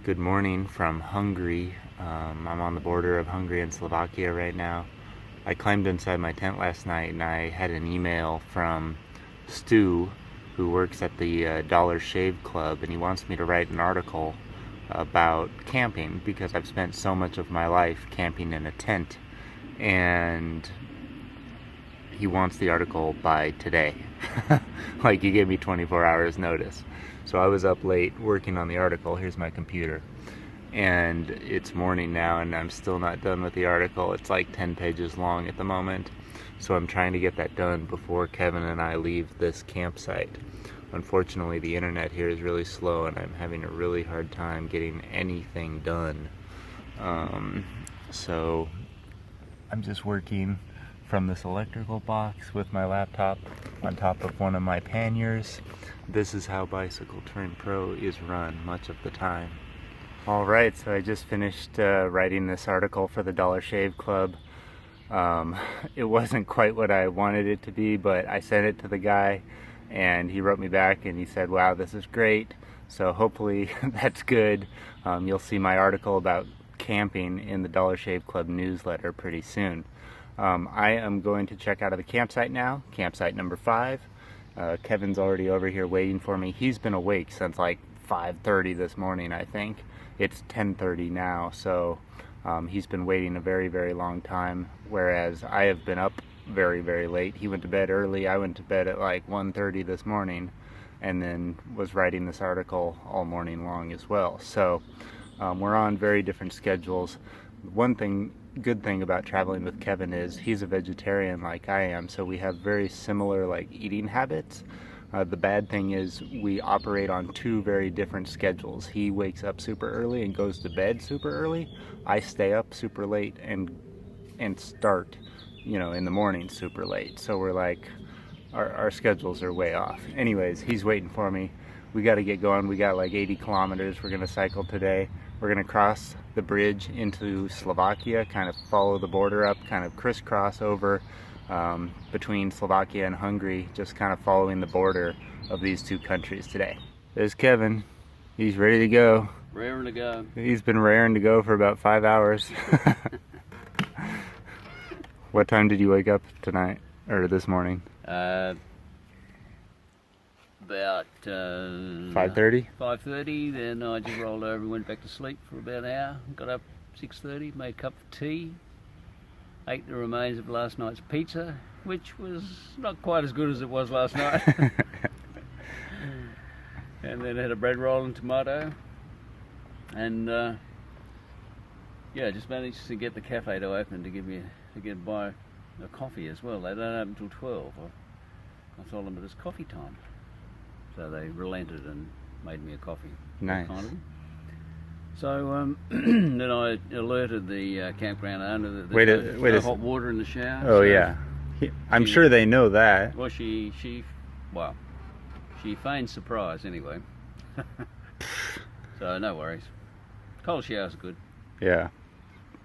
Good morning from Hungary. I'm on the border of Hungary and Slovakia right now. I climbed inside my tent last night and I had an email from Stu, who works at the Dollar Shave Club, and he wants me to write an article about camping because I've spent so much of my life camping in a tent, and he wants the article by today. Like, he gave me 24 hours notice. So I was up late working on the article. Here's my computer. And it's morning now and I'm still not done with the article. It's like 10 pages long at the moment. So I'm trying to get that done before Kevin and I leave this campsite. Unfortunately, the internet here is really slow and I'm having a really hard time getting anything done. So I'm just working from this electrical box with my laptop on top of one of my panniers. This is how Bicycle Touring Pro is run much of the time. Alright, so I just finished writing this article for the Dollar Shave Club. It wasn't quite what I wanted it to be, but I sent it to the guy and he wrote me back and he said, wow, this is great. So hopefully that's good. You'll see my article about camping in the Dollar Shave Club newsletter pretty soon. I am going to check out of the campsite now, campsite number 5. Kevin's already over here waiting for me. He's been awake since like 5:30 this morning, I think. It's 10:30 now, so he's been waiting a very, very long time, whereas I have been up very, very late. He went to bed early. I went to bed at like 1:30 this morning and then was writing this article all morning long as well. So we're on very different schedules. One good thing about traveling with Kevin is he's a vegetarian like I am, so we have very similar like eating habits. The bad thing is we operate on 2 very different schedules. He wakes up super early and goes to bed super early. I stay up super late and start, in the morning super late. So we're like, our schedules are way off. Anyways, he's waiting for me. We got to get going. We got like 80 kilometers we're going to cycle today. We're going to cross the bridge into Slovakia, kind of follow the border up, kind of crisscross over between Slovakia and Hungary, just kind of following the border of these 2 countries today. There's Kevin. He's ready to go. Raring to go. He's been raring to go for about 5 hours. What time did you wake up tonight, or this morning? About 5:30? 5:30, then I just rolled over and went back to sleep for about an hour. Got up 6:30, made a cup of tea, ate the remains of last night's pizza, which was not quite as good as it was last night. And then had a bread roll and tomato, and just managed to get the cafe to open to buy a coffee as well. They don't open until 12. I told them it was coffee time. So they relented and made me a coffee. Nice. So then I alerted the campground owner that there's no hot water in the shower. Oh, so yeah. I'm sure they know that. Well, she feigned surprise anyway. So no worries. Cold showers are good. Yeah.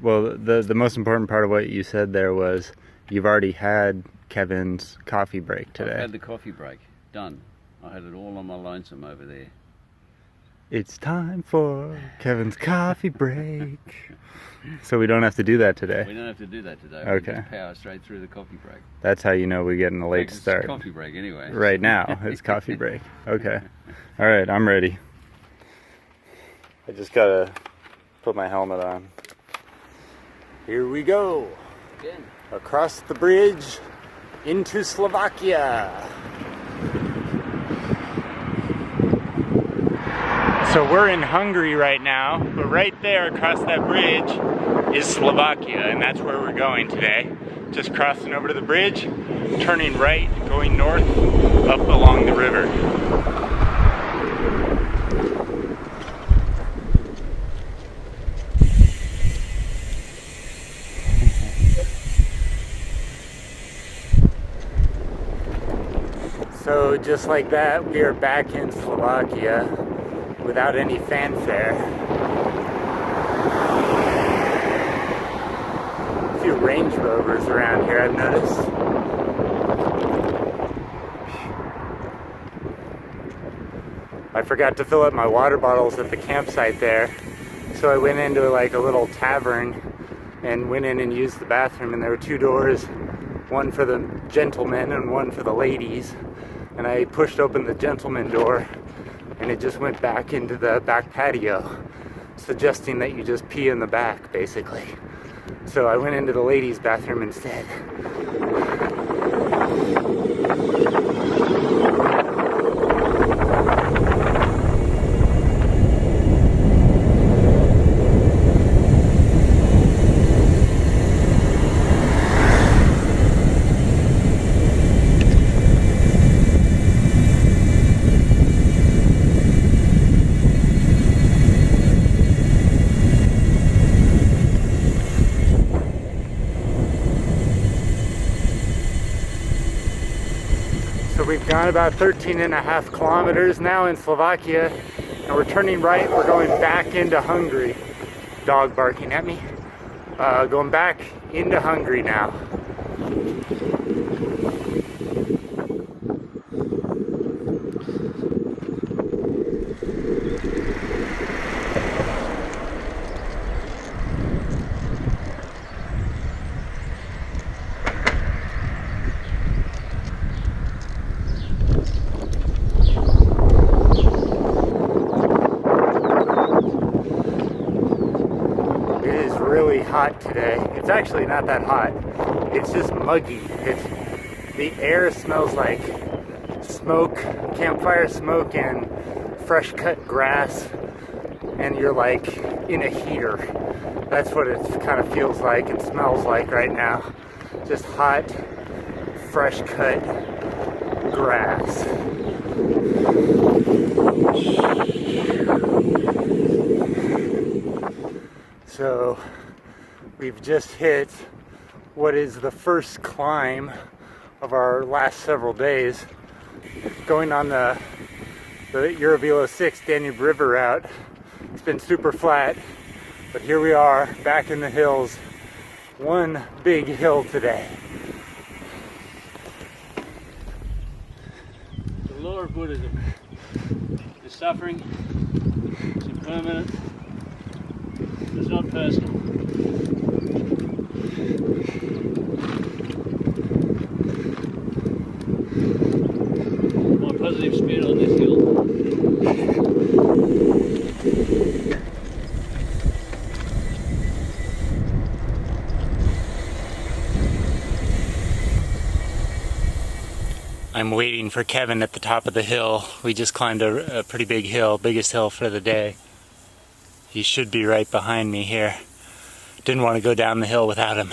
Well, the most important part of what you said there was you've already had Kevin's coffee break today. I've had the coffee break. Done. I had it all on my lonesome over there. It's time for Kevin's coffee break. So we don't have to do that today. We don't have to do that today. Okay. We just power straight through the coffee break. That's how you know we're getting a late start. It's coffee break anyway. Right now, it's coffee break. Okay. All right, I'm ready. I just gotta put my helmet on. Here we go. Again. Across the bridge into Slovakia. So we're in Hungary right now, but right there across that bridge is Slovakia, and that's where we're going today. Just crossing over to the bridge, turning right, going north, up along the river. So just like that, we are back in Slovakia without any fanfare. A few Range Rovers around here, I've noticed. I forgot to fill up my water bottles at the campsite there. So I went into like a little tavern and went in and used the bathroom, and there were two doors, one for the gentlemen and one for the ladies. And I pushed open the gentleman door and it just went back into the back patio, suggesting that you just pee in the back, basically. So I went into the ladies' bathroom instead. So we've gone about 13.5 kilometers now in Slovakia, and we're turning right. We're going back into Hungary. Dog barking at me. Going back into Hungary now. Hot today. It's actually not that hot. It's just muggy. The air smells like smoke, campfire smoke, and fresh cut grass, and you're like in a heater. That's what it kind of feels like and smells like right now. Just hot, fresh cut grass. So we've just hit what is the first climb of our last several days, going on the Eurovelo 6 Danube River route. It's been super flat, but here we are back in the hills. One big hill today. The law of Buddhism is suffering, it's impermanent, it's not personal. My positive spin on this hill. I'm waiting for Kevin at the top of the hill. We just climbed a pretty big hill, biggest hill for the day. He should be right behind me here. Didn't want to go down the hill without him.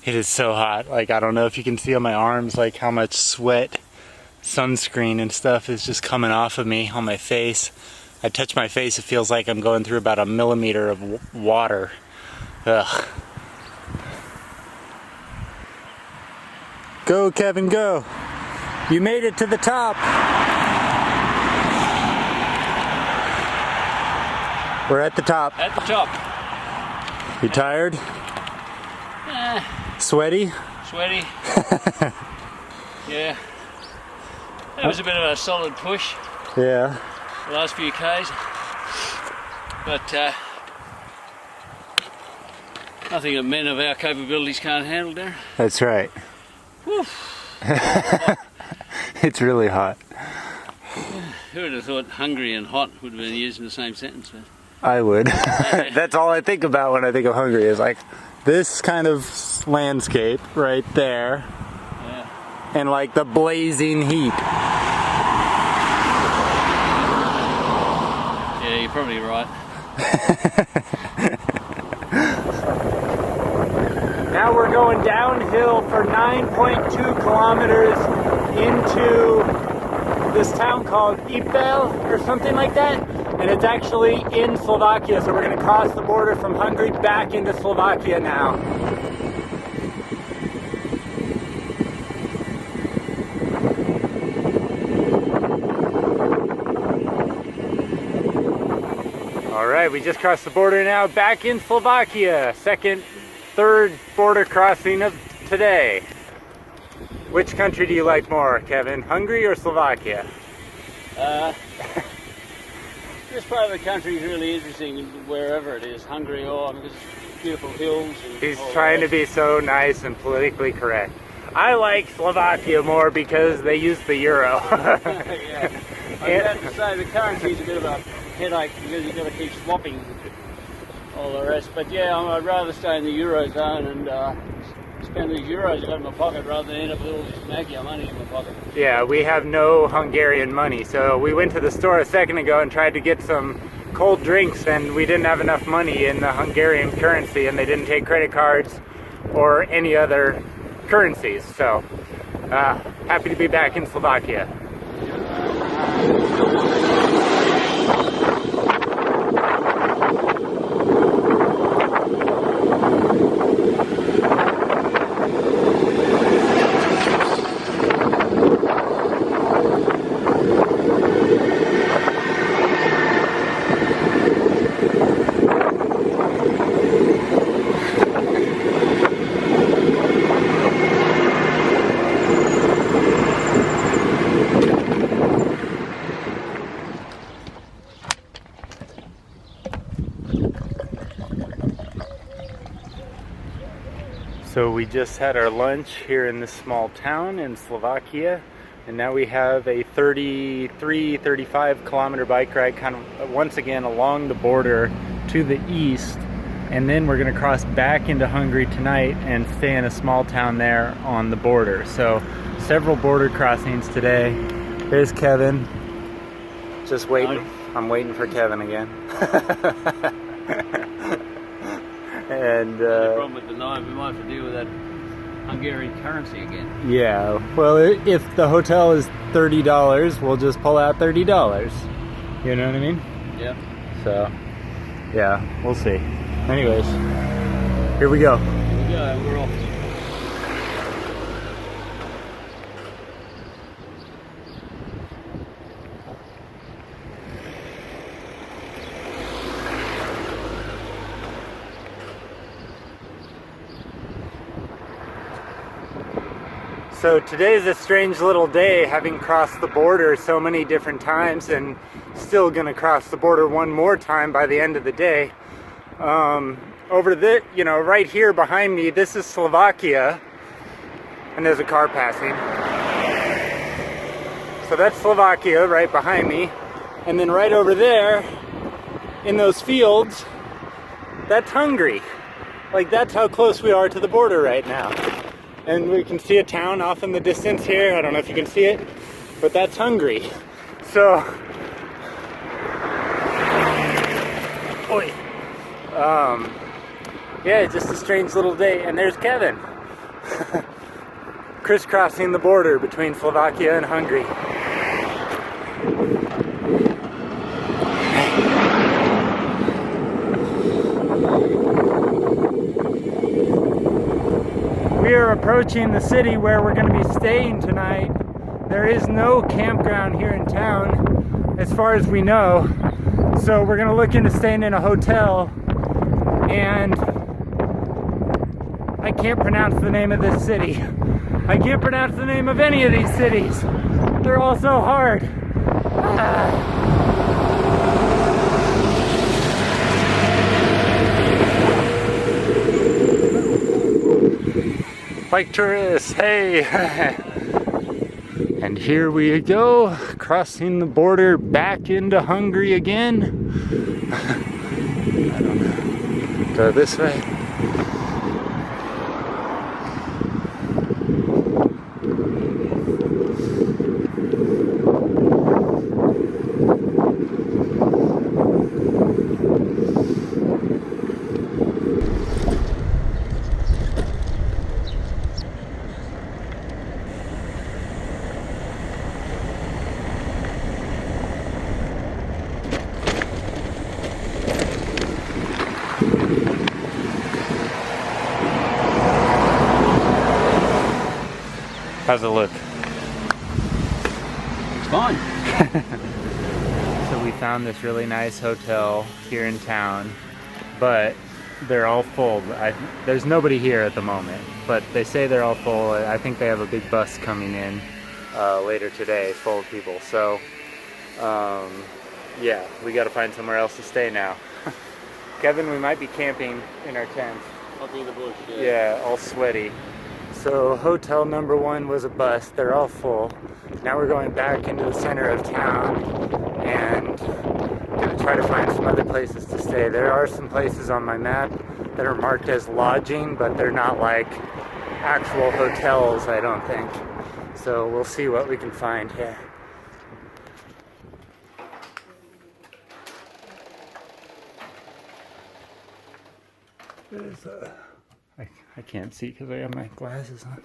It is so hot. Like, I don't know if you can see on my arms like how much sweat, sunscreen and stuff is just coming off of me on my face. I touch my face, it feels like I'm going through about a millimeter of water. Ugh. Go, Kevin, go. You made it to the top. We're at the top. At the top. You tired? Sweaty? Sweaty. Yeah. That was a bit of a solid push. Yeah. The last few Ks. But nothing that men of our capabilities can't handle, Darren. That's right. Whew. It's really hot. Who would have thought hungry and hot would have been used in the same sentence? But I would. That's all I think about when I think of Hungary, is like this kind of landscape right there. yeah. And like the blazing heat. Yeah, you're probably right. Now we're going downhill for 9.2 kilometers into this town called Ipel or something like that. And it's actually in Slovakia, so we're going to cross the border from Hungary back into Slovakia now. Alright, we just crossed the border now, back in Slovakia. Third border crossing of today. Which country do you like more, Kevin? Hungary or Slovakia? This part of the country is really interesting, wherever it is, Hungary or because it's beautiful hills. And He's trying to be so nice and politically correct. I like Slovakia more because they use the euro. Yeah. I have to say the currency is a bit of a headache because you've got to keep swapping all the rest. But yeah, I'd rather stay in the eurozone and spend these euros I've got in my pocket rather than end up with all this Magyar money in my pocket. Yeah, we have no Hungarian money, so we went to the store a second ago and tried to get some cold drinks, and we didn't have enough money in the Hungarian currency, and they didn't take credit cards or any other currencies. So happy to be back in Slovakia. So we just had our lunch here in this small town in Slovakia, and now we have a 35 kilometer bike ride kind of once again along the border to the east, and then we're going to cross back into Hungary tonight and stay in a small town there on the border. So several border crossings today. There's Kevin, just waiting. I'm waiting for Kevin again. And the problem with the knife, we might have to deal with that Hungarian currency again. Yeah, well, if the hotel is $30, we'll just pull out $30. You know what I mean? Yeah. So, yeah, we'll see. Anyways, here we go. Here we go, we're off. So today's a strange little day, having crossed the border so many different times and still gonna cross the border one more time by the end of the day. Over the, right here behind me, this is Slovakia, and there's a car passing. So that's Slovakia right behind me, and then right over there in those fields, that's Hungary. Like, that's how close we are to the border right now. And we can see a town off in the distance here. I don't know if you can see it, but that's Hungary. So, yeah, just a strange little day. And there's Kevin, crisscrossing the border between Slovakia and Hungary. We are approaching the city where we're going to be staying tonight. There is no campground here in town, as far as we know. So we're going to look into staying in a hotel. And I can't pronounce the name of this city. I can't pronounce the name of any of these cities. They're all so hard. Bike tourists, hey! And here we go, crossing the border back into Hungary again. I don't know. Go this way. How's it look? It's fine. So we found this really nice hotel here in town, but they're all full. There's nobody here at the moment, but they say they're all full. I think they have a big bus coming in later today full of people. So Yeah, we got to find somewhere else to stay now. Kevin, we might be camping in our tent. Up in the bush, Yeah, all sweaty. So hotel number 1 was a bust. They're all full. Now we're going back into the center of town and gonna try to find some other places to stay. There are some places on my map that are marked as lodging, but they're not like actual hotels, I don't think. So we'll see what we can find here. There's I can't see because I have my glasses on.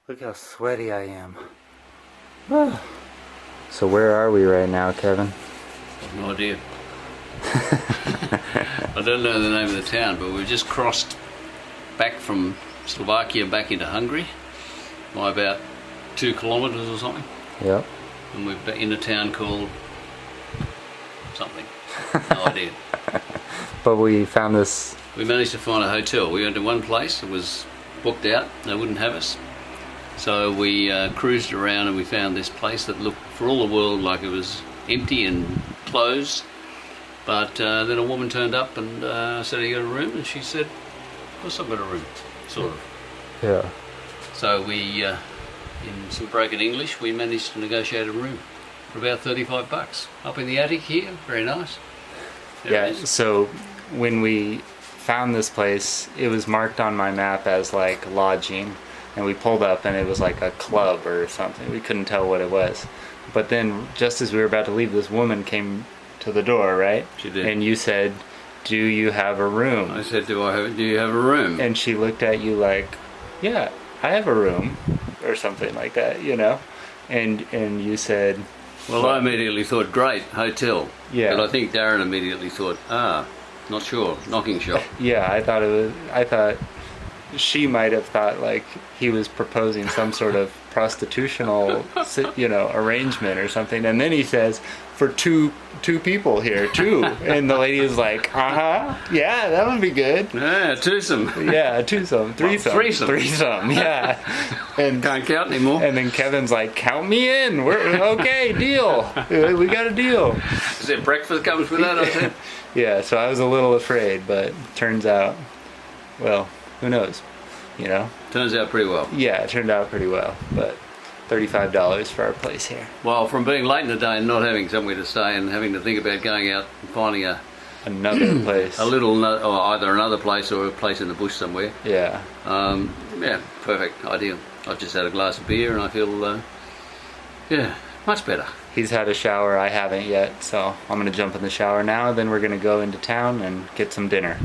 Look how sweaty I am. So where are we right now, Kevin? I've no idea. I don't know the name of the town, but we've just crossed back from Slovakia back into Hungary by about 2 kilometres or something. Yep. And we're in a town called something. No idea. But we found this. We managed to find a hotel. We went to one place, it was booked out, they wouldn't have us. So we cruised around and we found this place that looked for all the world like it was empty and closed. But then a woman turned up and said, "You got a room?" And she said, "Of course I've got a room," sort of. Yeah. So we, in some broken English, we managed to negotiate a room for about $35 up in the attic here. Very nice. There it is. So when we found this place, it was marked on my map as like lodging, and we pulled up and it was like a club or something. We couldn't tell what it was. But then just as we were about to leave, this woman came to the door, right? She did. And you said, "Do you have a room?" I said, "Do you have a room?" And she looked at you like, "Yeah, I have a room," or something like that, you know? And you said, Well, I immediately thought, great, hotel. Yeah. But I think Darren immediately thought, not sure, knocking shop. yeah, I thought she might have thought like he was proposing some sort of prostitutional, arrangement or something. And then he says, "For two people here, too." And the lady is like, yeah, that would be good. Yeah, twosome. Yeah, twosome, threesome, yeah. And Can't count anymore. And then Kevin's like, "Count me in. We're okay, deal. We got a deal." Is there breakfast comes with that? I said. Yeah, so I was a little afraid, but turns out, well, who knows, Turns out pretty well. Yeah, it turned out pretty well, but $35 for our place here. Well, from being late in the day and not having somewhere to stay and having to think about going out and finding Another place. or either another place or a place in the bush somewhere. Yeah. Yeah, perfect, ideal. I've just had a glass of beer and I feel, much better. He's had a shower, I haven't yet, so I'm going to jump in the shower now, then we're going to go into town and get some dinner.